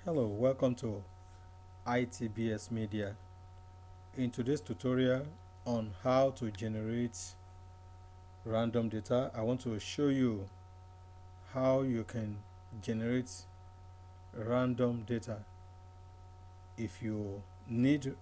Hello, welcome to ITBS Media. In today's tutorial on how to generate random data, I want to show you how you can generate random data. If you need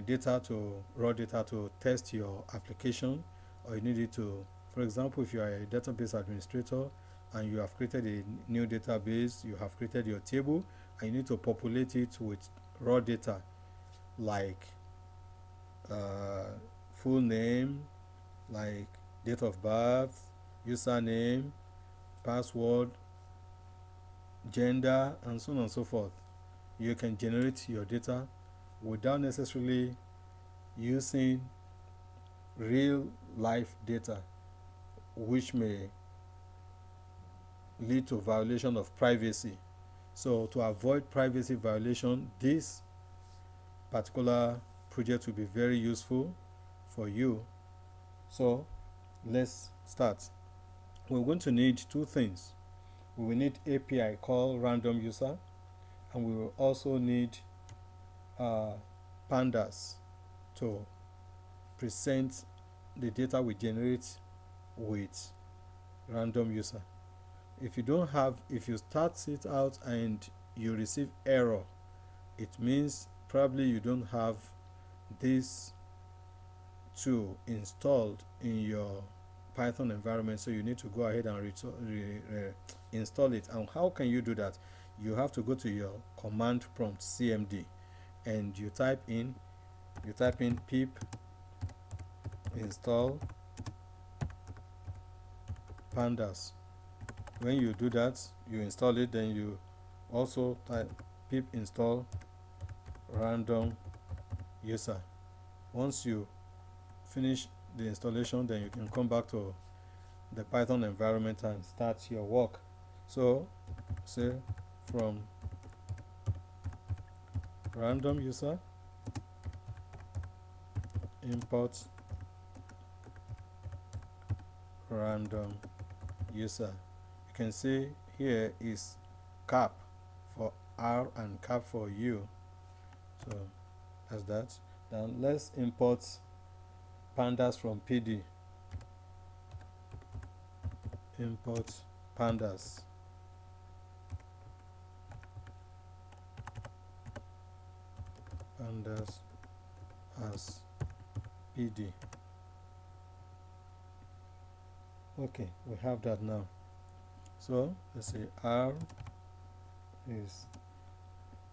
data to raw data to test your application, or you need it to, for example, if you are a database administrator and you have created a new database, you have created your table, and you need to populate it with raw data like full name, like date of birth, username, password, gender, and so on and so forth. You can generate your data without necessarily using real life data, which may lead to violation of privacy. So to avoid privacy violation, this particular project will be very useful for you. So let's start. We're going to need two things. We will need API called random user, and we will also need pandas to present the data we generate with random user. If you start it out and you receive error, it means probably you don't have this tool installed in your Python environment, so you need to go ahead and install it. And how can you do that? You have to go to your command prompt cmd and you type in pip install pandas. When you do that, you install it, then you also type pip install random user. Once you finish the installation, then you can come back to the Python environment and start your work. So say from random user import random user. You can see here is cap for R and cap for U. So that's that. Then let's import pandas from PD. Import pandas. Pandas as PD. Okay, we have that now. So let's say R is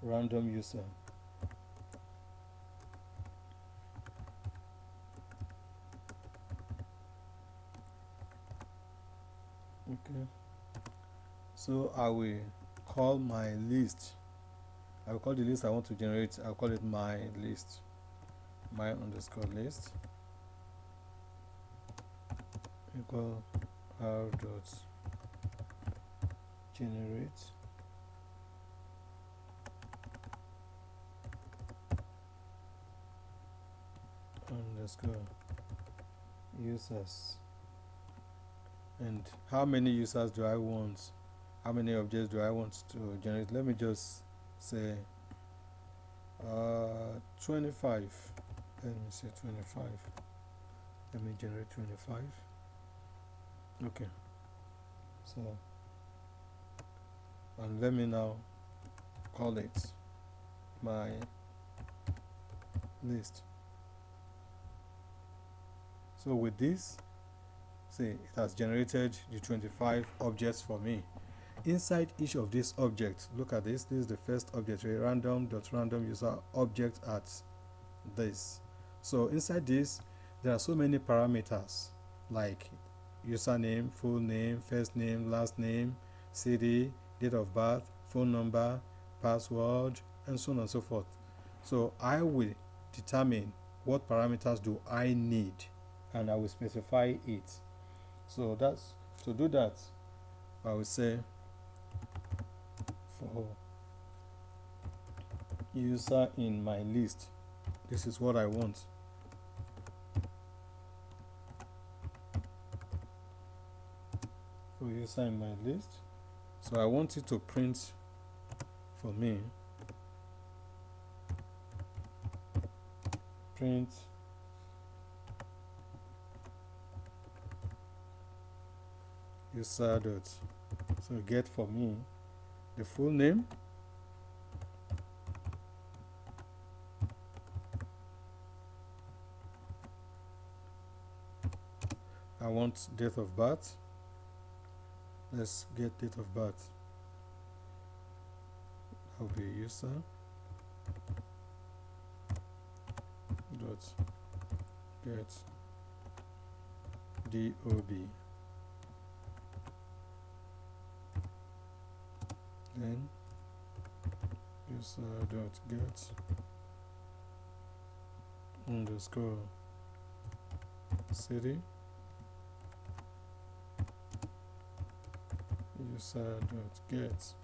random user. Okay, so I will call my list. I will call the list I want to generate. I'll call it my list, my underscore list equal r dot generate underscore users. And how many users do I want? How many objects do I want to generate? Let me just say 25. Let me say 25. Let me generate 25. Okay. So, and let me now call it my list. So with this, see, it has generated the 25 objects for me. Inside each of these objects, look at this. This is the first object, a random.random user object at this. So inside this, there are so many parameters like username, full name, first name, last name, city, date of birth, phone number, password, and so on and so forth. So I will determine what parameters do I need, and I will specify it. So that's to do that. I will say for user in my list, this is what I want. For user in my list, so I want it to print for me print user dot, so get for me the full name, I want date of birth. Let's get date of birth. That will be user dot get DOB. Then user dot get underscore city, user dot get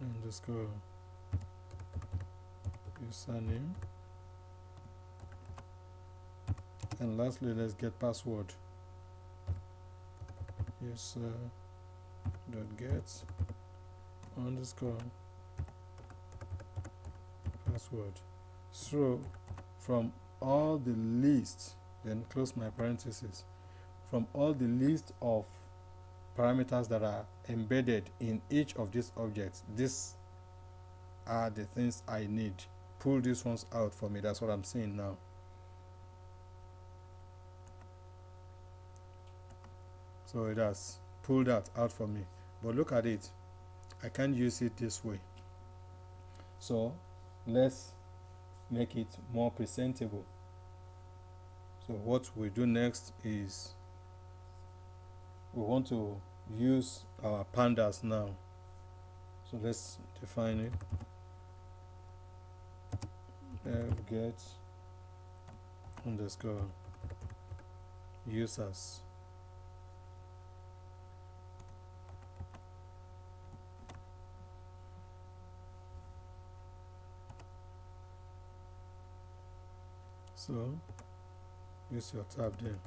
underscore username, and lastly let's get password, user dot get underscore password. So from all the list, then close my parentheses, from all the list of parameters that are embedded in each of these objects, these are the things I need. Pull these ones out for me. That's what I'm saying now. So it has pulled that out for me, but look at it, I can't use it this way. So let's make it more presentable. So what we do next is we want to use our pandas now. So let's define it. Get underscore users. So use your tab there.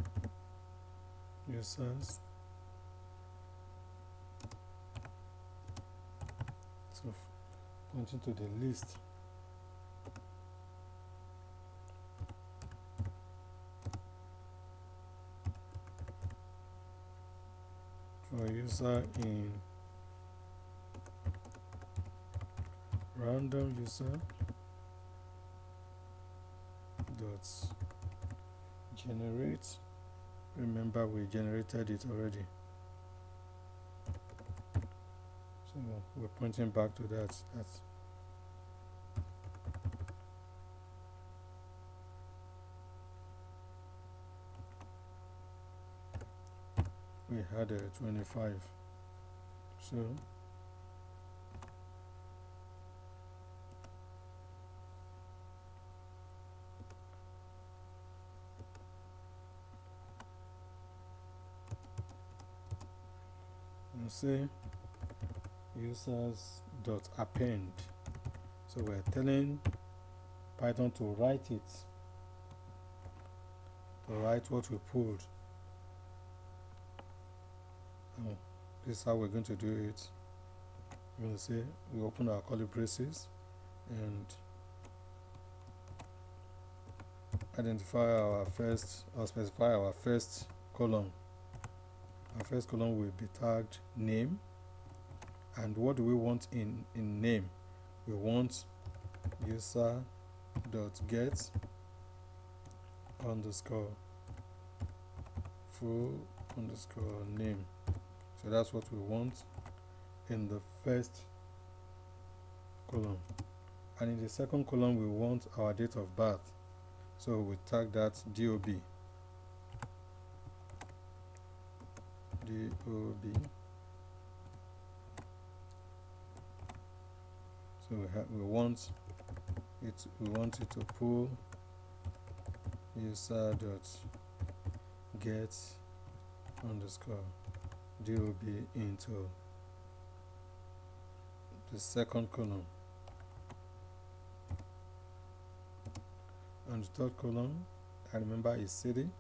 Users. So pointing to the list. For user in random user dot generate. Remember we generated it already, so we're pointing back to that. We had a 25, so we'll say users dot append. So we're telling Python to write it, to write what we pulled. This is how we're going to do it. We're going to say we open our curly braces and identify our first, or specify our first column. Our first column will be tagged name. And what do we want in name? We want user dot get underscore full underscore name. So that's what we want in the first column, and in the second column we want our date of birth, so we tag that DOB. So we want it to pull user dot get underscore DOB into the second column, and the third column, I remember, is city.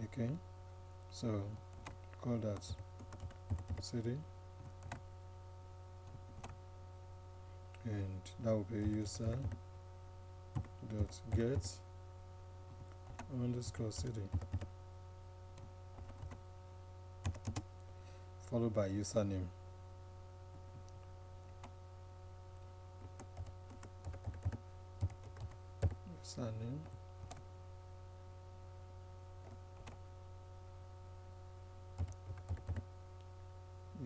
Okay, so call that city, and that will be user dot get underscore cd followed by username.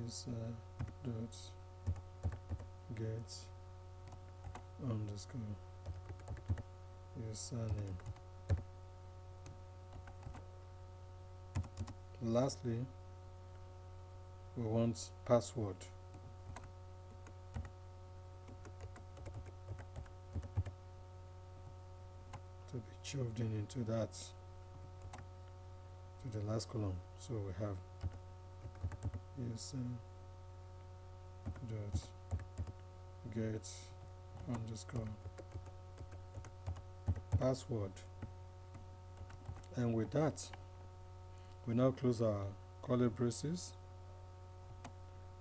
User dot get underscore username. Lastly, we want password. To be shoved into that, to the last column. So we have user dot get underscore password. And with that, we now close our curly braces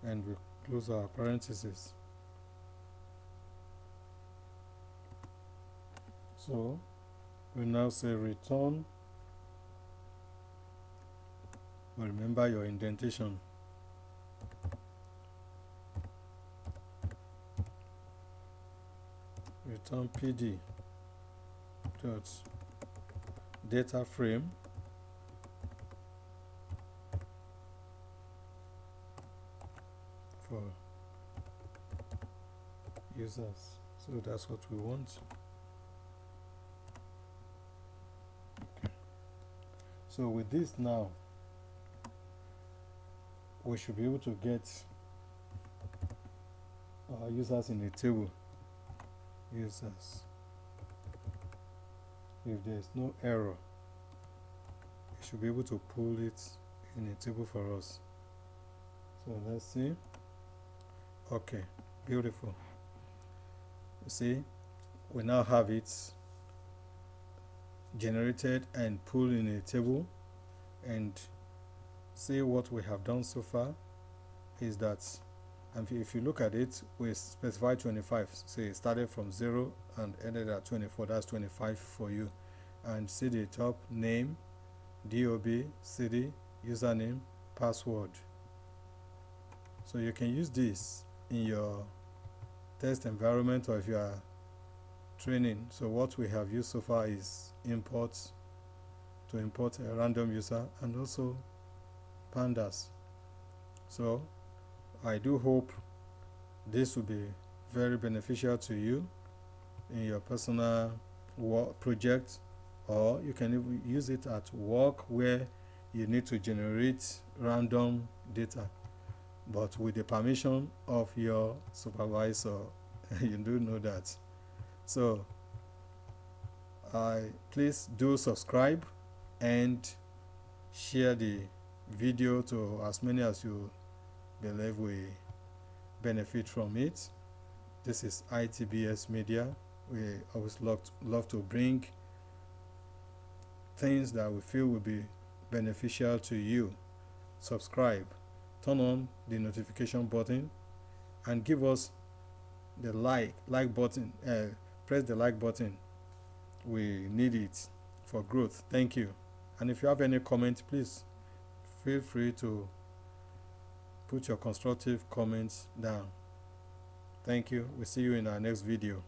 and we close our parentheses. So we now say return, but remember your indentation. Return pd dot data frame for users. So that's what we want. So with this now, we should be able to get our users in a table. Users. If there's no error, we should be able to pull it in a table for us. So let's see. Okay, beautiful. You see, we now have it generated and pulled in a table. And see what we have done so far is that, and if you look at it, we specified 25. So it started from 0 and ended at 24. That's 25 for you. And see the top: name, DOB, city, username, password. So you can use this in your test environment or if you are training. So what we have used so far is import, to import a random user, and also pandas. So I do hope this will be very beneficial to you in your personal work project, or you can even use it at work where you need to generate random data, but with the permission of your supervisor. You do know that. So please do subscribe and share the video to as many as you believe will benefit from it. This is ITBS Media. We always love to bring things that we feel will be beneficial to you. Subscribe, turn on the notification button, and give us the like button. Press the like button. We need it for growth. Thank you. And if you have any comment, please feel free to put your constructive comments down. Thank you. We'll see you in our next video.